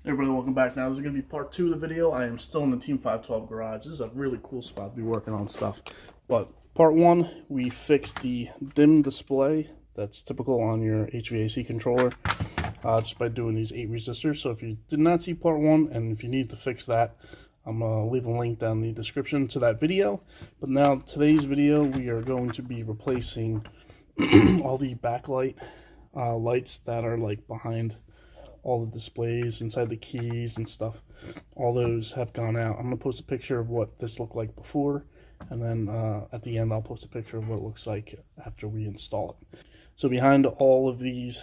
Hey everybody, welcome back. Now this is going to be part 2 of the video. I am still in the Team 512 garage. This is a really cool spot to be working on stuff. But part 1, we fixed the dim display that's typical on your HVAC controller just by doing these 8 resistors. So if you did not see part 1 and if you need to fix that, I'm going to leave a link down in the description to that video. But now today's video, we are going to be replacing all the backlight lights that are like behind all the displays inside the keys and stuff. All those have gone out. I'm gonna post a picture of what this looked like before, and then at the end I'll post a picture of what it looks like after we install it. So behind all of these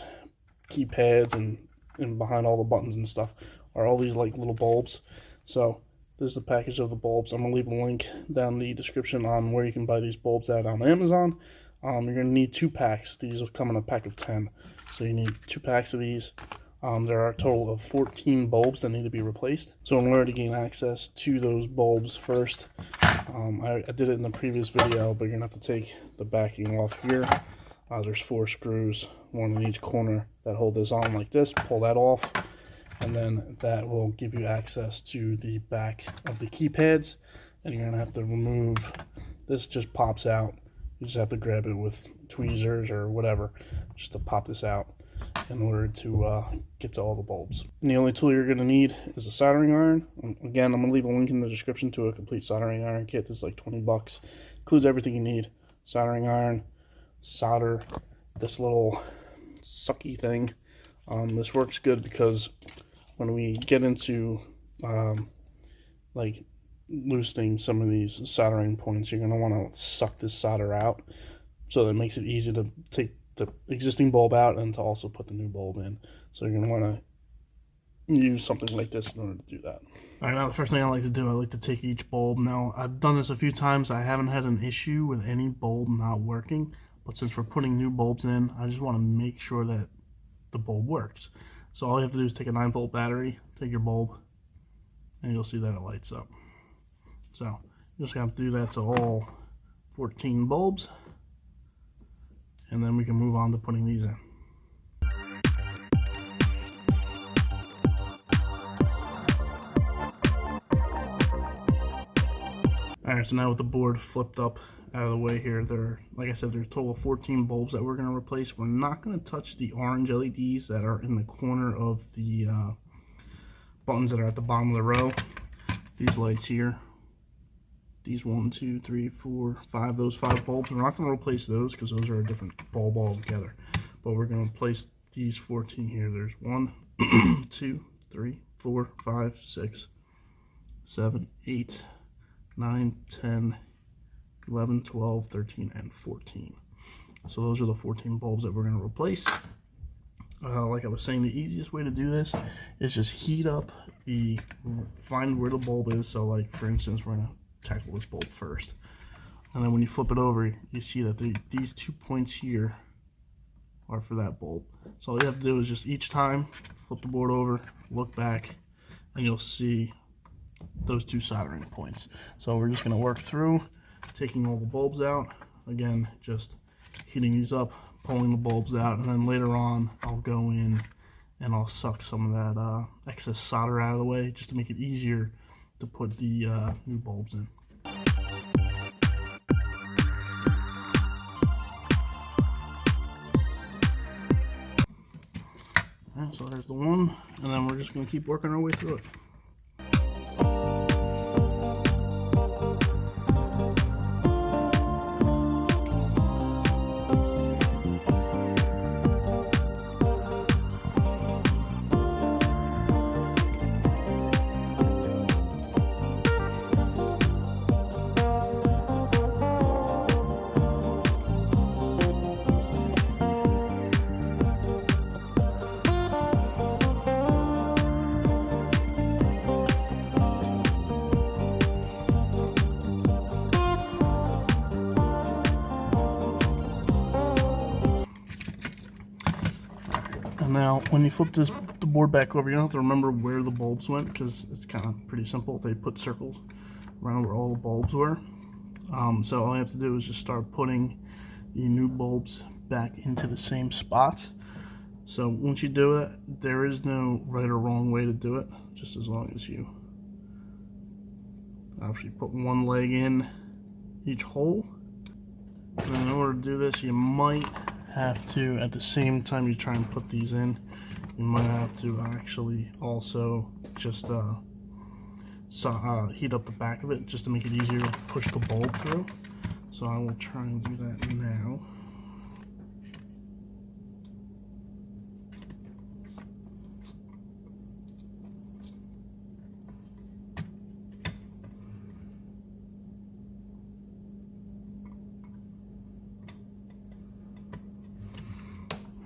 keypads and behind all the buttons and stuff are all these like little bulbs. So this is the package of the bulbs. I'm gonna leave a link down in the description on where you can buy these bulbs at on Amazon. You're gonna need 2 packs. These will come in a pack of 10, so you need 2 packs of these. There are a total of 14 bulbs that need to be replaced. So in order to gain access to those bulbs first, I did it in the previous video, but you're going to have to take the backing off here. There's 4 screws, one in each corner, that hold this on like this. Pull that off, and then that will give you access to the back of the keypads. And you're going to have to remove, this just pops out. You just have to grab it with tweezers or whatever just to pop this out in order to get to all the bulbs. And the only tool you're going to need is a soldering iron. Again, I'm going to leave a link in the description to a complete soldering iron kit. This is like 20 bucks. Includes everything you need. Soldering iron, solder, this little sucky thing. This works good because when we get into like loosening some of these soldering points, you're going to want to suck this solder out. So that makes it easy to take the existing bulb out and to also put the new bulb in. So you're going to want to use something like this in order to do that. Alright, now the first thing I like to do, I like to take each bulb. Now I've done this a few times. I haven't had an issue with any bulb not working, but since we're putting new bulbs in, I just want to make sure that the bulb works. So all you have to do is take a 9-volt battery, take your bulb, and you'll see that it lights up. So you just have to do that to all 14 bulbs, and then we can move on to putting these in. Alright, so now with the board flipped up out of the way here, like I said, there's a total of 14 bulbs that we're going to replace. We're not going to touch the orange LEDs that are in the corner of the buttons that are at the bottom of the row. These lights here. These 1, 2, 3, 4, 5, those 5 bulbs. We're not going to replace those because those are a different bulb altogether. But we're going to replace these 14 here. There's 1, 2, 3, 4, 5, 6, 7, 8, 9, 10, 11, 12, 13, and 14. So those are the 14 bulbs that we're going to replace. Like I was saying, the easiest way to do this is just heat up find where the bulb is. So like for instance, we're going to tackle this bulb first, and then when you flip it over, you see that these 2 points here are for that bulb. So all you have to do is just each time flip the board over, look back, and you'll see those 2 soldering points. So we're just going to work through taking all the bulbs out. Again, just heating these up, pulling the bulbs out, and then later on I'll go in and I'll suck some of that excess solder out of the way just to make it easier to put the new bulbs in. Alright, so there's the one, and then we're just going to keep working our way through it. And now when you flip the board back over, you don't have to remember where the bulbs went because it's kind of pretty simple. They put circles around where all the bulbs were. So all you have to do is just start putting the new bulbs back into the same spots. So once you do it, there is no right or wrong way to do it, just as long as you actually put one leg in each hole. And in order to do this, you might have to, at the same time you try and put these in, you might have to actually also just heat up the back of it just to make it easier to push the bulb through. So I will try and do that now.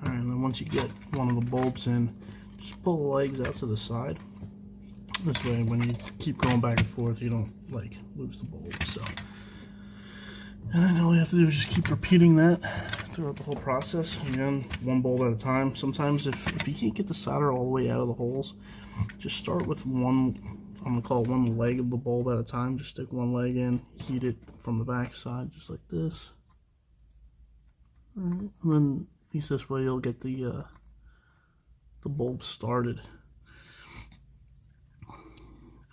Alright, and then once you get one of the bulbs in, just pull the legs out to the side. This way, when you keep going back and forth, you don't like lose the bulb. So, and then all you have to do is just keep repeating that throughout the whole process. Again, one bulb at a time. Sometimes, if you can't get the solder all the way out of the holes, just start with one. I'm gonna call it one leg of the bulb at a time. Just stick one leg in, heat it from the back side, just like this. All right, and then at least this way you'll get the bulb started.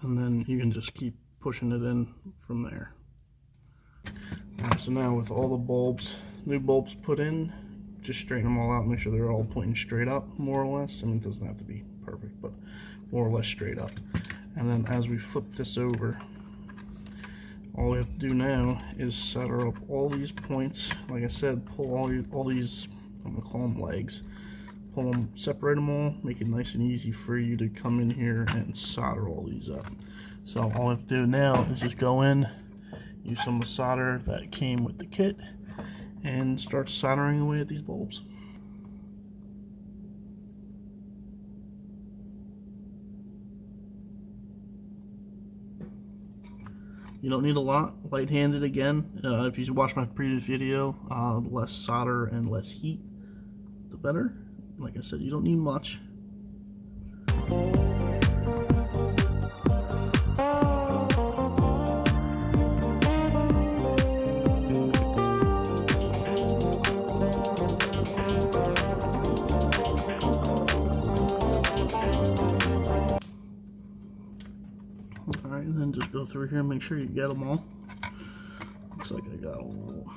And then you can just keep pushing it in from there. Alright, so now with all the new bulbs put in, just straighten them all out, make sure they're all pointing straight up, more or less. I mean, it doesn't have to be perfect, but more or less straight up. And then as we flip this over, all we have to do now is solder up all these points. Like I said, pull all these, I'm gonna call them legs. Pull them, separate them all, make it nice and easy for you to come in here and solder all these up. So all I have to do now is just go in, use some of the solder that came with the kit, and start soldering away at these bulbs. You don't need a lot, light-handed again. If you watch my previous video, less solder and less heat, the better. Like I said, you don't need much. Alright, and then just go through here and make sure you get them all. Looks like I got them all.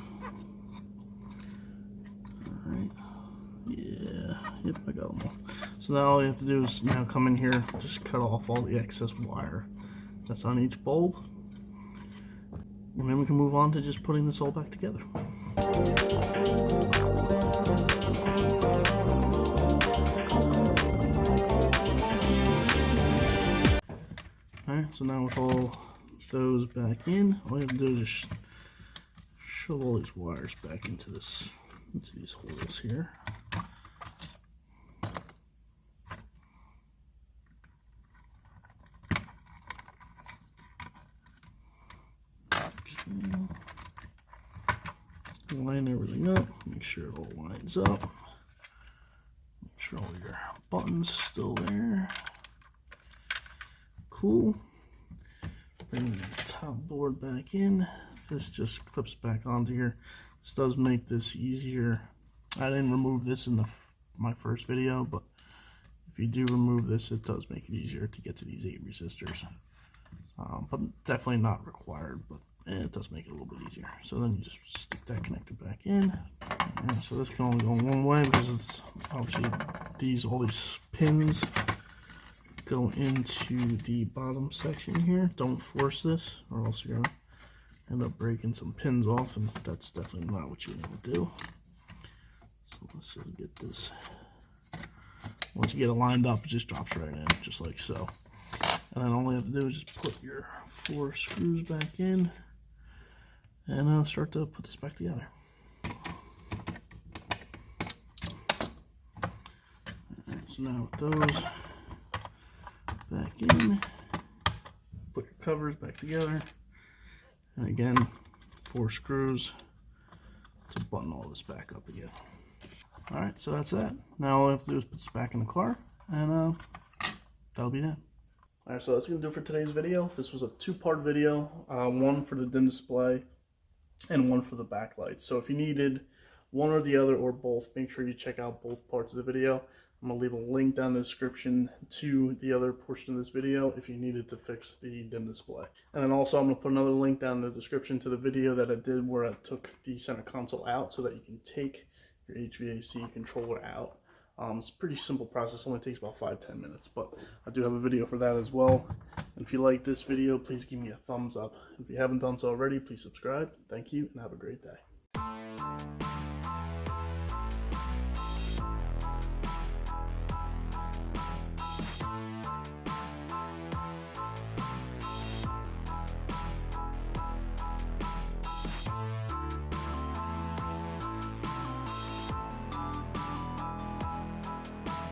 Alright. Yeah, yep, I got them all. So now all you have to do is now come in here, just cut off all the excess wire that's on each bulb. And then we can move on to just putting this all back together. Alright, so now with all those back in, all you have to do is just shove all these wires back into these holes here. Line everything up, make sure it all lines up, make sure all your buttons still there. Cool. Bring the top board back in. This just clips back onto here. This does make this easier. I didn't remove this in my first video, but if you do remove this, it does make it easier to get to these 8 resistors. But definitely not required, but it does make it a little bit easier. So then you just stick that connector back in. Right, so this can only go one way because it's obviously all these pins go into the bottom section here. Don't force this or else you're gonna end up breaking some pins off, and that's definitely not what you want to do. So let's just get this. Once you get it lined up, it just drops right in, just like so. And then all you have to do is just put your 4 screws back in and start to put this back together. Alright, so now with those back in, put your covers back together, and again 4 screws to button all this back up again. Alright, so that's that. Now all I have to do is put this back in the car, and that'll be that. Alright, so that's going to do it for today's video. This was a 2-part video, one for the dim display and one for the backlight. So if you needed one or the other or both, make sure you check out both parts of the video. I'm going to leave a link down in the description to the other portion of this video if you needed to fix the dim display. And then also I'm going to put another link down in the description to the video that I did where I took the center console out so that you can take your HVAC controller out. It's a pretty simple process, only takes about 5-10 minutes, but I do have a video for that as well. And if you like this video, please give me a thumbs up. If you haven't done so already, please subscribe. Thank you, and have a great day.